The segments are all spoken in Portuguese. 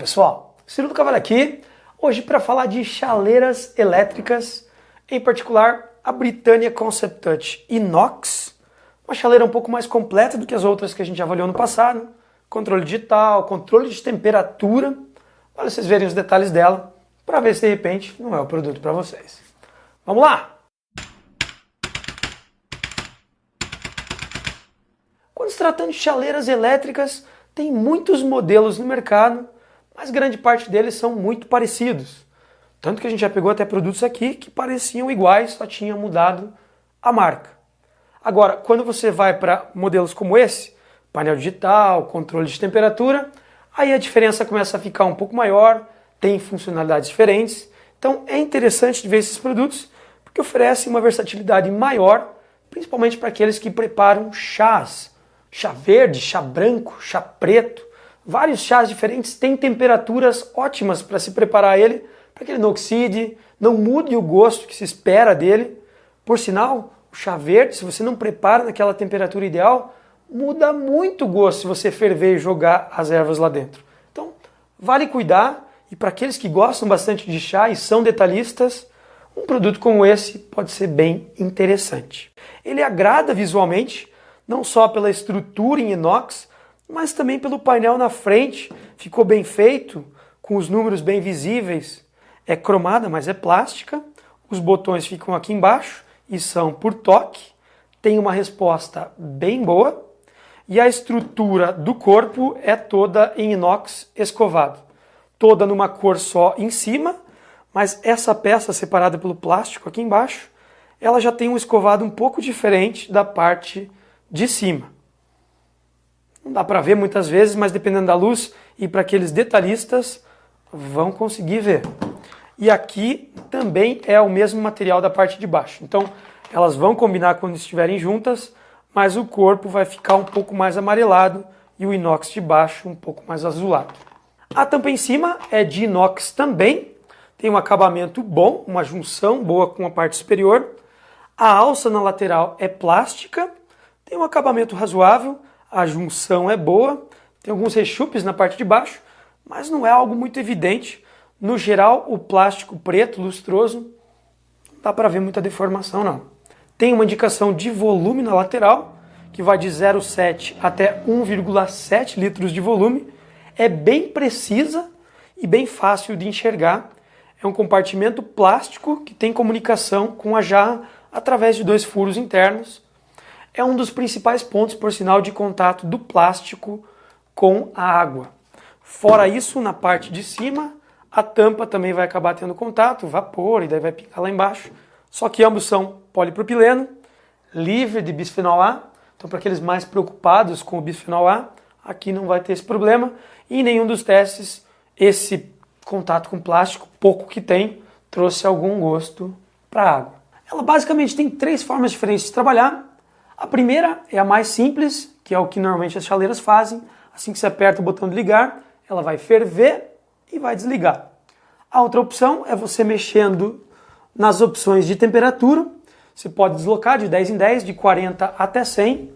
pessoal, Ciro do Cavalo aqui, hoje para falar de chaleiras elétricas, em particular a Britannia Concept Touch Inox, uma chaleira um pouco mais completa do que as outras que a gente já avaliou no passado, controle digital, controle de temperatura, para vocês verem os detalhes dela, para ver se de repente não é o produto para vocês. Vamos lá! Quando se tratando de chaleiras elétricas, tem muitos modelos no mercado, mas grande parte deles são muito parecidos. Tanto que a gente já pegou até produtos aqui que pareciam iguais, só tinha mudado a marca. Agora, quando você vai para modelos como esse, painel digital, controle de temperatura, aí a diferença começa a ficar um pouco maior, tem funcionalidades diferentes. Então é interessante de ver esses produtos, porque oferecem uma versatilidade maior, principalmente para aqueles que preparam chás. Chá verde, chá branco, chá preto, vários chás diferentes, têm temperaturas ótimas para se preparar ele, para que ele não oxide, não mude o gosto que se espera dele. Por sinal, o chá verde, se você não prepara naquela temperatura ideal, muda muito o gosto se você ferver e jogar as ervas lá dentro. Então, vale cuidar, e para aqueles que gostam bastante de chá e são detalhistas, um produto como esse pode ser bem interessante. Ele agrada visualmente, não só pela estrutura em inox, mas também pelo painel na frente, ficou bem feito, com os números bem visíveis. É cromada, mas é plástica, os botões ficam aqui embaixo e são por toque, tem uma resposta bem boa, e a estrutura do corpo é toda em inox escovado, toda numa cor só em cima, mas essa peça separada pelo plástico aqui embaixo, ela já tem um escovado um pouco diferente da parte de cima. Não dá para ver muitas vezes, mas dependendo da luz e para aqueles detalhistas vão conseguir ver. E aqui também é o mesmo material da parte de baixo. Então elas vão combinar quando estiverem juntas, mas o corpo vai ficar um pouco mais amarelado e o inox de baixo um pouco mais azulado. A tampa em cima é de inox também, tem um acabamento bom, uma junção boa com a parte superior. A alça na lateral é plástica, tem um acabamento razoável, a junção é boa, tem alguns rechupes na parte de baixo, mas não é algo muito evidente. No geral, o plástico preto, lustroso, não dá para ver muita deformação não. Tem uma indicação de volume na lateral, que vai de 0,7 até 1,7 litros de volume. É bem precisa e bem fácil de enxergar. É um compartimento plástico que tem comunicação com a jarra através de 2 furos internos. É um dos principais pontos, por sinal, de contato do plástico com a água. Fora isso, na parte de cima, a tampa também vai acabar tendo contato, vapor, e daí vai picar lá embaixo. Só que ambos são polipropileno, livre de bisfenol A. Então, para aqueles mais preocupados com o bisfenol A, aqui não vai ter esse problema. E em nenhum dos testes, esse contato com plástico, pouco que tem, trouxe algum gosto para a água. Ela basicamente tem 3 formas diferentes de trabalhar. A primeira é a mais simples, que é o que normalmente as chaleiras fazem. Assim que você aperta o botão de ligar, ela vai ferver e vai desligar. A outra opção é você mexendo nas opções de temperatura. Você pode deslocar de 10 em 10, de 40 até 100.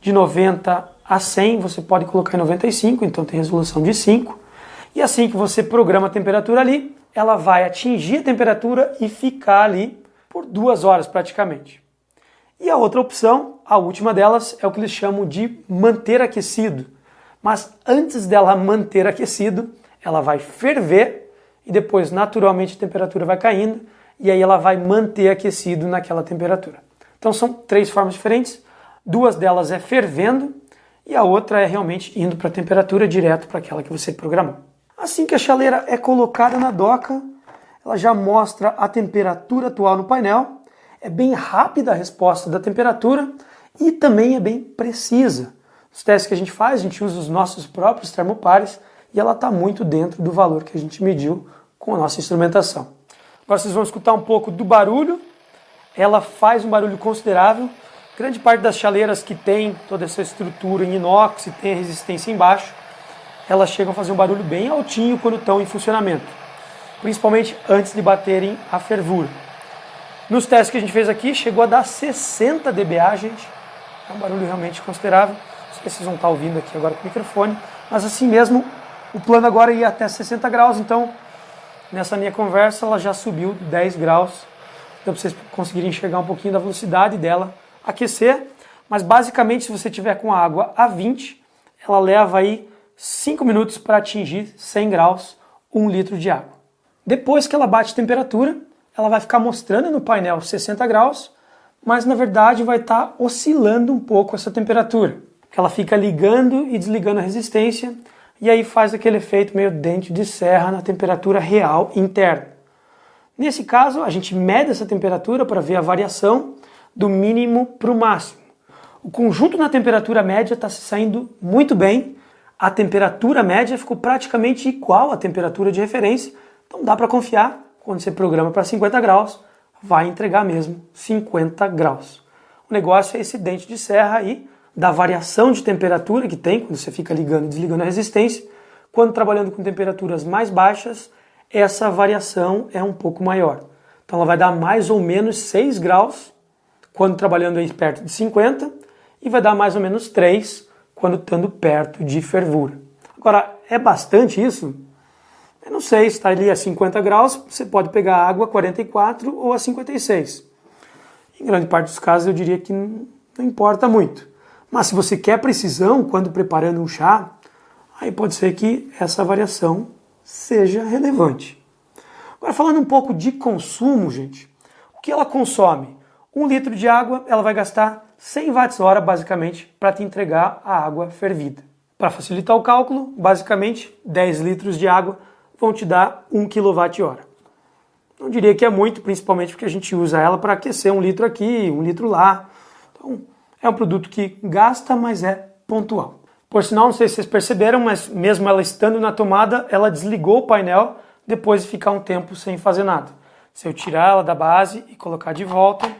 De 90 a 100 você pode colocar em 95, então tem resolução de 5. E assim que você programa a temperatura ali, ela vai atingir a temperatura e ficar ali por 2 horas praticamente. E a outra opção, a última delas, é o que eles chamam de manter aquecido. Mas antes dela manter aquecido, ela vai ferver e depois naturalmente a temperatura vai caindo e aí ela vai manter aquecido naquela temperatura. Então são 3 formas diferentes, 2 delas é fervendo e a outra é realmente indo para a temperatura direto para aquela que você programou. Assim que a chaleira é colocada na doca, ela já mostra a temperatura atual no painel. É bem rápida a resposta da temperatura e também é bem precisa. Os testes que a gente faz, a gente usa os nossos próprios termopares e ela está muito dentro do valor que a gente mediu com a nossa instrumentação. Agora vocês vão escutar um pouco do barulho. Ela faz um barulho considerável. Grande parte das chaleiras que tem toda essa estrutura em inox e tem a resistência embaixo, elas chegam a fazer um barulho bem altinho quando estão em funcionamento, principalmente antes de baterem a fervura. Nos testes que a gente fez aqui, chegou a dar 60 dBA, gente. É um barulho realmente considerável. Não sei se vocês vão estar ouvindo aqui agora com o microfone, mas assim mesmo O plano agora ia até 60 graus, então nessa minha conversa ela já subiu 10 graus. Então para vocês conseguirem enxergar um pouquinho da velocidade dela aquecer. Mas basicamente se você tiver com a água a 20, ela leva aí 5 minutos para atingir 100 graus, 1 litro de água. Depois que ela bate temperatura, ela vai ficar mostrando no painel 60 graus, mas na verdade vai estar oscilando um pouco essa temperatura. Ela fica ligando e desligando a resistência e aí faz aquele efeito meio dente de serra na temperatura real interna. Nesse caso, a gente mede essa temperatura para ver a variação do mínimo para o máximo. O conjunto na temperatura média está se saindo muito bem. A temperatura média ficou praticamente igual à temperatura de referência, então dá para confiar. Quando você programa para 50 graus, vai entregar mesmo 50 graus. O negócio é esse dente de serra aí, da variação de temperatura que tem, quando você fica ligando e desligando a resistência. Quando trabalhando com temperaturas mais baixas, essa variação é um pouco maior. Então ela vai dar mais ou menos 6 graus, quando trabalhando aí perto de 50, e vai dar mais ou menos 3 quando estando perto de fervura. Agora, é bastante isso? Eu não sei, se está ali a 50 graus, você pode pegar água a 44 ou a 56. Em grande parte dos casos eu diria que não importa muito. Mas se você quer precisão quando preparando um chá, aí pode ser que essa variação seja relevante. Agora falando um pouco de consumo, gente, o que ela consome? 1 litro de água, ela vai gastar 100 watts-hora basicamente para te entregar a água fervida. Para facilitar o cálculo, basicamente 10 litros de água vão te dar 1 kWh. Não diria que é muito, principalmente porque a gente usa ela para aquecer 1 litro aqui, 1 litro lá. Então é um produto que gasta, mas é pontual. Por sinal, não sei se vocês perceberam, mas mesmo ela estando na tomada, ela desligou o painel depois de ficar um tempo sem fazer nada. Se eu tirar ela da base e colocar de volta,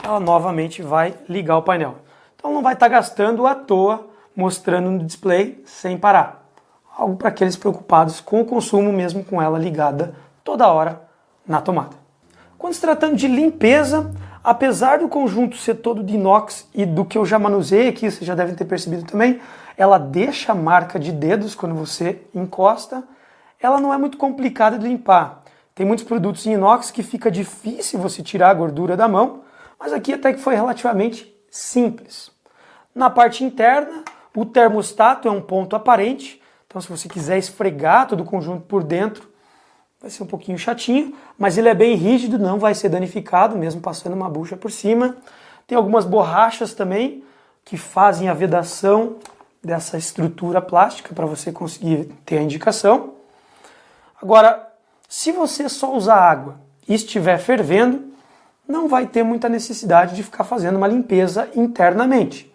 ela novamente vai ligar o painel. Então não vai estar gastando à toa, mostrando no display sem parar. Algo para aqueles preocupados com o consumo, mesmo com ela ligada toda hora na tomada. Quando se tratando de limpeza, apesar do conjunto ser todo de inox e do que eu já manuseei aqui, vocês já devem ter percebido também, ela deixa marca de dedos quando você encosta. Ela não é muito complicada de limpar. Tem muitos produtos em inox que fica difícil você tirar a gordura da mão, mas aqui até que foi relativamente simples. Na parte interna, o termostato é um ponto aparente, então se você quiser esfregar todo o conjunto por dentro, vai ser um pouquinho chatinho, mas ele é bem rígido, não vai ser danificado, mesmo passando uma bucha por cima. Tem algumas borrachas também que fazem a vedação dessa estrutura plástica para você conseguir ter a indicação. Agora, se você só usar água e estiver fervendo, não vai ter muita necessidade de ficar fazendo uma limpeza internamente.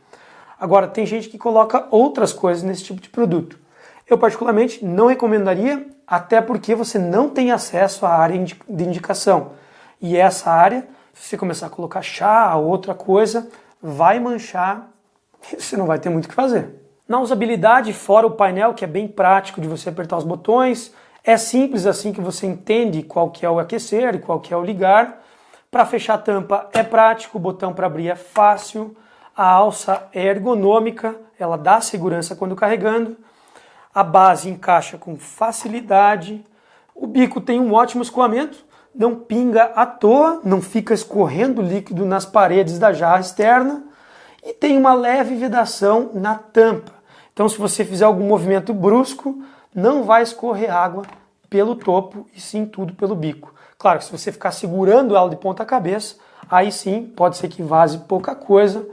Agora, tem gente que coloca outras coisas nesse tipo de produto. Eu particularmente não recomendaria, até porque você não tem acesso à área de indicação. E essa área, se você começar a colocar chá ou outra coisa, vai manchar e você não vai ter muito o que fazer. Na usabilidade, fora o painel, que é bem prático de você apertar os botões, é simples assim que você entende qual que é o aquecer e qual que é o ligar. Para fechar a tampa é prático, o botão para abrir é fácil, a alça é ergonômica, ela dá segurança quando carregando. A base encaixa com facilidade, o bico tem um ótimo escoamento, não pinga à toa, não fica escorrendo líquido nas paredes da jarra externa e tem uma leve vedação na tampa. Então se você fizer algum movimento brusco, não vai escorrer água pelo topo e sim tudo pelo bico. Claro que se você ficar segurando ela de ponta cabeça, aí sim pode ser que vaze pouca coisa,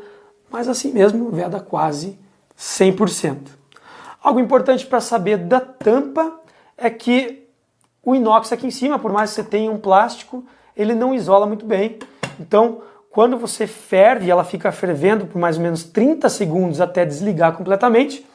mas assim mesmo veda quase 100%. Algo importante para saber da tampa é que o inox aqui em cima, por mais que você tenha um plástico, ele não isola muito bem. Então, quando você ferve, ela fica fervendo por mais ou menos 30 segundos até desligar completamente,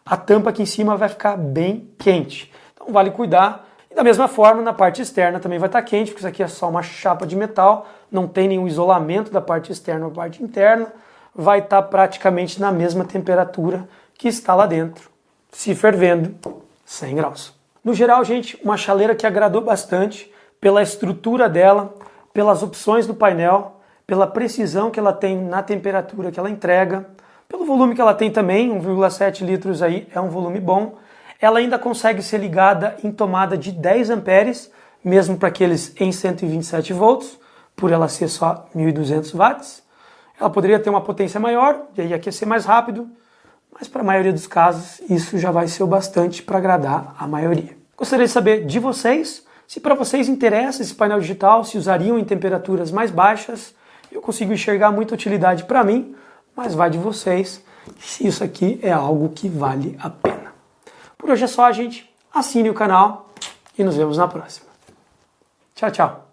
a tampa aqui em cima vai ficar bem quente. Então vale cuidar. E da mesma forma, na parte externa também vai estar quente, porque isso aqui é só uma chapa de metal, não tem nenhum isolamento da parte externa ou da parte interna, vai estar praticamente na mesma temperatura que está lá dentro, se fervendo 100 graus. No geral, gente, uma chaleira que agradou bastante pela estrutura dela, pelas opções do painel, pela precisão que ela tem na temperatura que ela entrega, pelo volume que ela tem também, 1,7 litros aí é um volume bom. Ela ainda consegue ser ligada em tomada de 10 amperes, mesmo para aqueles em 127 volts, por ela ser só 1.200 watts. Ela poderia ter uma potência maior, e aí aquecer mais rápido, mas para a maioria dos casos isso já vai ser o bastante para agradar a maioria. Gostaria de saber de vocês, se para vocês interessa esse painel digital, se usariam em temperaturas mais baixas. Eu consigo enxergar muita utilidade para mim, mas vai de vocês se isso aqui é algo que vale a pena. Por hoje é só, gente. Assine o canal e nos vemos na próxima. Tchau, tchau.